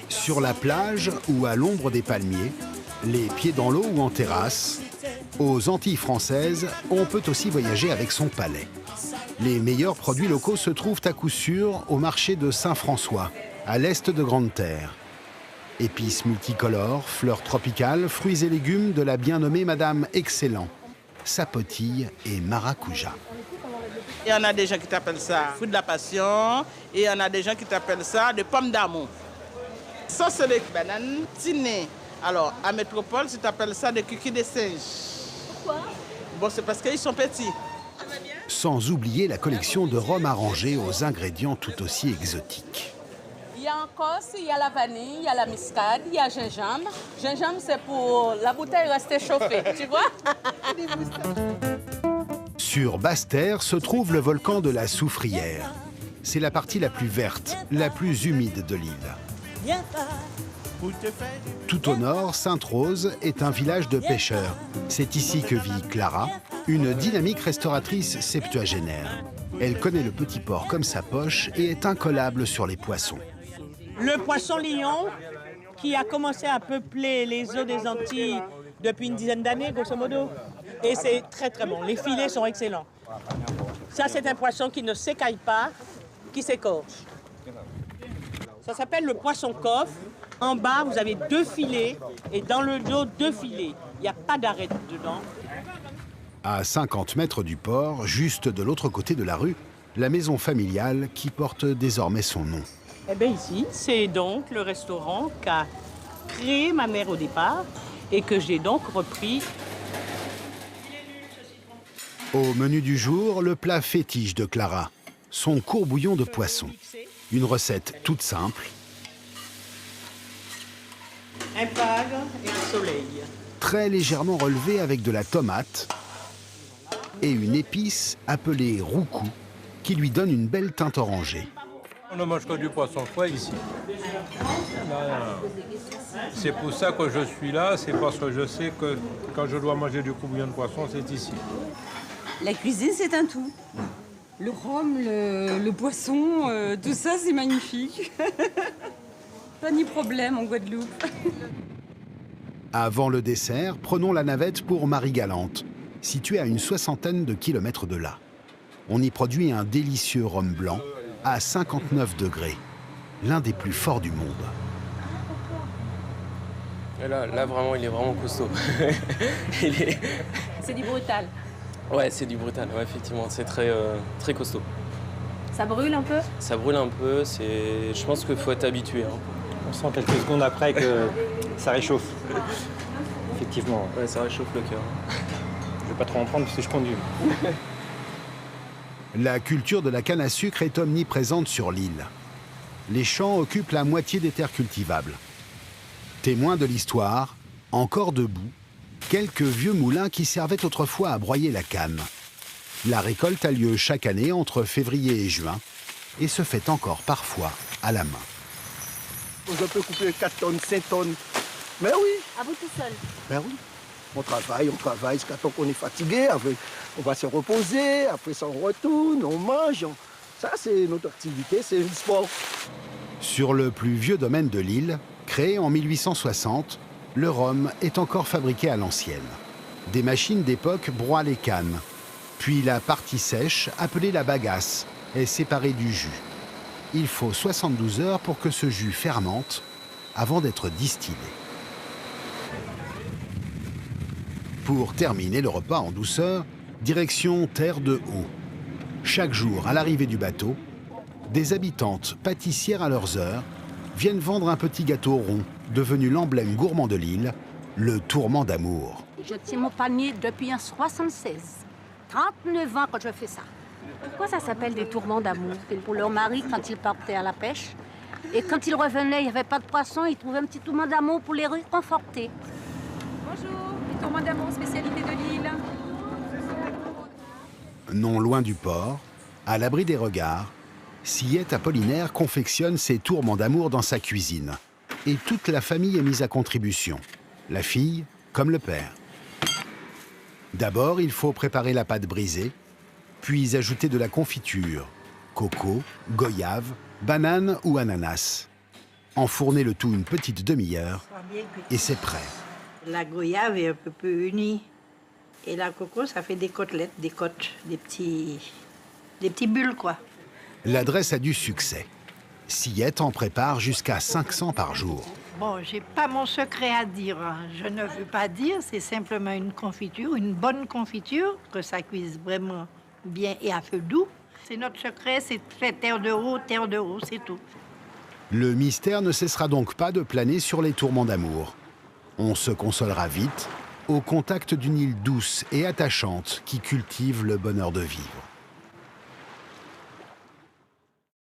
Sur la plage ou à l'ombre des palmiers, les pieds dans l'eau ou en terrasse, aux Antilles françaises, on peut aussi voyager avec son palais. Les meilleurs produits locaux se trouvent à coup sûr au marché de Saint-François, à l'est de Grande-Terre. Épices multicolores, fleurs tropicales, fruits et légumes de la bien nommée Madame Excellent, sapotille et maracuja. Il y en a des gens qui t'appellent ça fruit de la passion et il y en a des gens qui t'appellent ça des pommes d'amour. Ça, c'est des bananes tinées. Alors, à Métropole, tu t'appelles ça des cuquilles de singe. Pourquoi? Bon, c'est parce qu'ils sont petits. Sans oublier la collection de rhum arrangé aux ingrédients tout aussi exotiques. Il y a en Corse, il y a la vanille, il y a la muscade, il y a gingembre. Gingembre, c'est pour la bouteille rester chauffée, tu vois? Sur Basse-Terre se trouve le volcan de la Soufrière. C'est la partie la plus verte, la plus humide de l'île. Tout au nord, Sainte-Rose est un village de pêcheurs. C'est ici que vit Clara, une dynamique restauratrice septuagénaire. Elle connaît le petit port comme sa poche et est incollable sur les poissons. Le poisson-lion, qui a commencé à peupler les eaux des Antilles depuis une dizaine d'années, grosso modo. Et c'est très très bon. Les filets sont excellents. Ça, c'est un poisson qui ne s'écaille pas, qui s'écorche. Ça s'appelle le poisson coffre. En bas, vous avez 2 filets et dans le dos, 2 filets. Il n'y a pas d'arête dedans. À 50 mètres du port, juste de l'autre côté de la rue, la maison familiale qui porte désormais son nom. Eh bien ici, c'est donc le restaurant qu'a créé ma mère au départ et que j'ai donc repris. Au menu du jour, le plat fétiche de Clara, son courbouillon de poisson. Une recette toute simple. Un pagre et un soleil. Très légèrement relevée avec de la tomate et une épice appelée roucou qui lui donne une belle teinte orangée. On ne mange que du poisson frais ici. C'est pour ça que je suis là, c'est parce que je sais que quand je dois manger du courbouillon de poisson, c'est ici. La cuisine, c'est un tout. Le rhum, le poisson, tout ça, c'est magnifique. Pas ni problème en Guadeloupe. Avant le dessert, prenons la navette pour Marie-Galante, située à une 60aine de kilomètres de là. On y produit un délicieux rhum blanc à 59 degrés, l'un des plus forts du monde. Et là, vraiment, il est vraiment costaud. C'est du brutal. Ouais, c'est du brutal, ouais, effectivement, c'est très costaud. Ça brûle un peu? Ça brûle un peu, je pense qu'il faut être habitué. Hein. On sent quelques secondes après que ça réchauffe. Effectivement. Ouais, ça réchauffe le cœur. Je ne vais pas trop en prendre parce que je conduis. La culture de la canne à sucre est omniprésente sur l'île. Les champs occupent la moitié des terres cultivables. Témoins de l'histoire, encore debout, quelques vieux moulins qui servaient autrefois à broyer la canne. La récolte a lieu chaque année entre février et juin et se fait encore parfois à la main. Je peux couper 4 tonnes, 5 tonnes. Mais oui. À vous tout seul? Ben oui. On travaille jusqu'à temps qu'on est fatigué. Après, on va se reposer. Après ça, on retourne, on mange. Ça, c'est notre activité, c'est le sport. Sur le plus vieux domaine de l'île, créé en 1860, le rhum est encore fabriqué à l'ancienne. Des machines d'époque broient les cannes. Puis la partie sèche, appelée la bagasse, est séparée du jus. Il faut 72 heures pour que ce jus fermente avant d'être distillé. Pour terminer le repas en douceur, direction Terre de Haut. Chaque jour, à l'arrivée du bateau, des habitantes pâtissières à leurs heures viennent vendre un petit gâteau rond, devenu l'emblème gourmand de l'île, le tourment d'amour. Je tiens mon panier depuis 1976. 39 ans que je fais ça. Pourquoi ça s'appelle des tourments d'amour? C'était pour leur mari quand ils partaient à la pêche. Et quand ils revenaient, il n'y avait pas de poisson, ils trouvaient un petit tourment d'amour pour les réconforter. Bonjour, les tourments d'amour, spécialité de l'île. Non loin du port, À l'abri des regards, Sillette Apollinaire confectionne ses tourments d'amour dans sa cuisine. Et toute la famille est mise à contribution, la fille comme le père. D'abord, il faut préparer la pâte brisée, puis ajouter de la confiture, coco, goyave, banane ou ananas. Enfourner le tout une petite demi-heure et c'est prêt. La goyave est un peu unie et la coco, ça fait des côtelettes, des côtes, des petits bulles quoi. L'adresse a du succès. Sillette en prépare jusqu'à 500 par jour. Bon, j'ai pas mon secret à dire. Je ne veux pas dire, c'est simplement une confiture, une bonne confiture, que ça cuise vraiment bien et à feu doux. C'est notre secret, c'est très terre de haut, c'est tout. Le mystère ne cessera donc pas de planer sur les tourments d'amour. On se consolera vite au contact d'une île douce et attachante qui cultive le bonheur de vivre.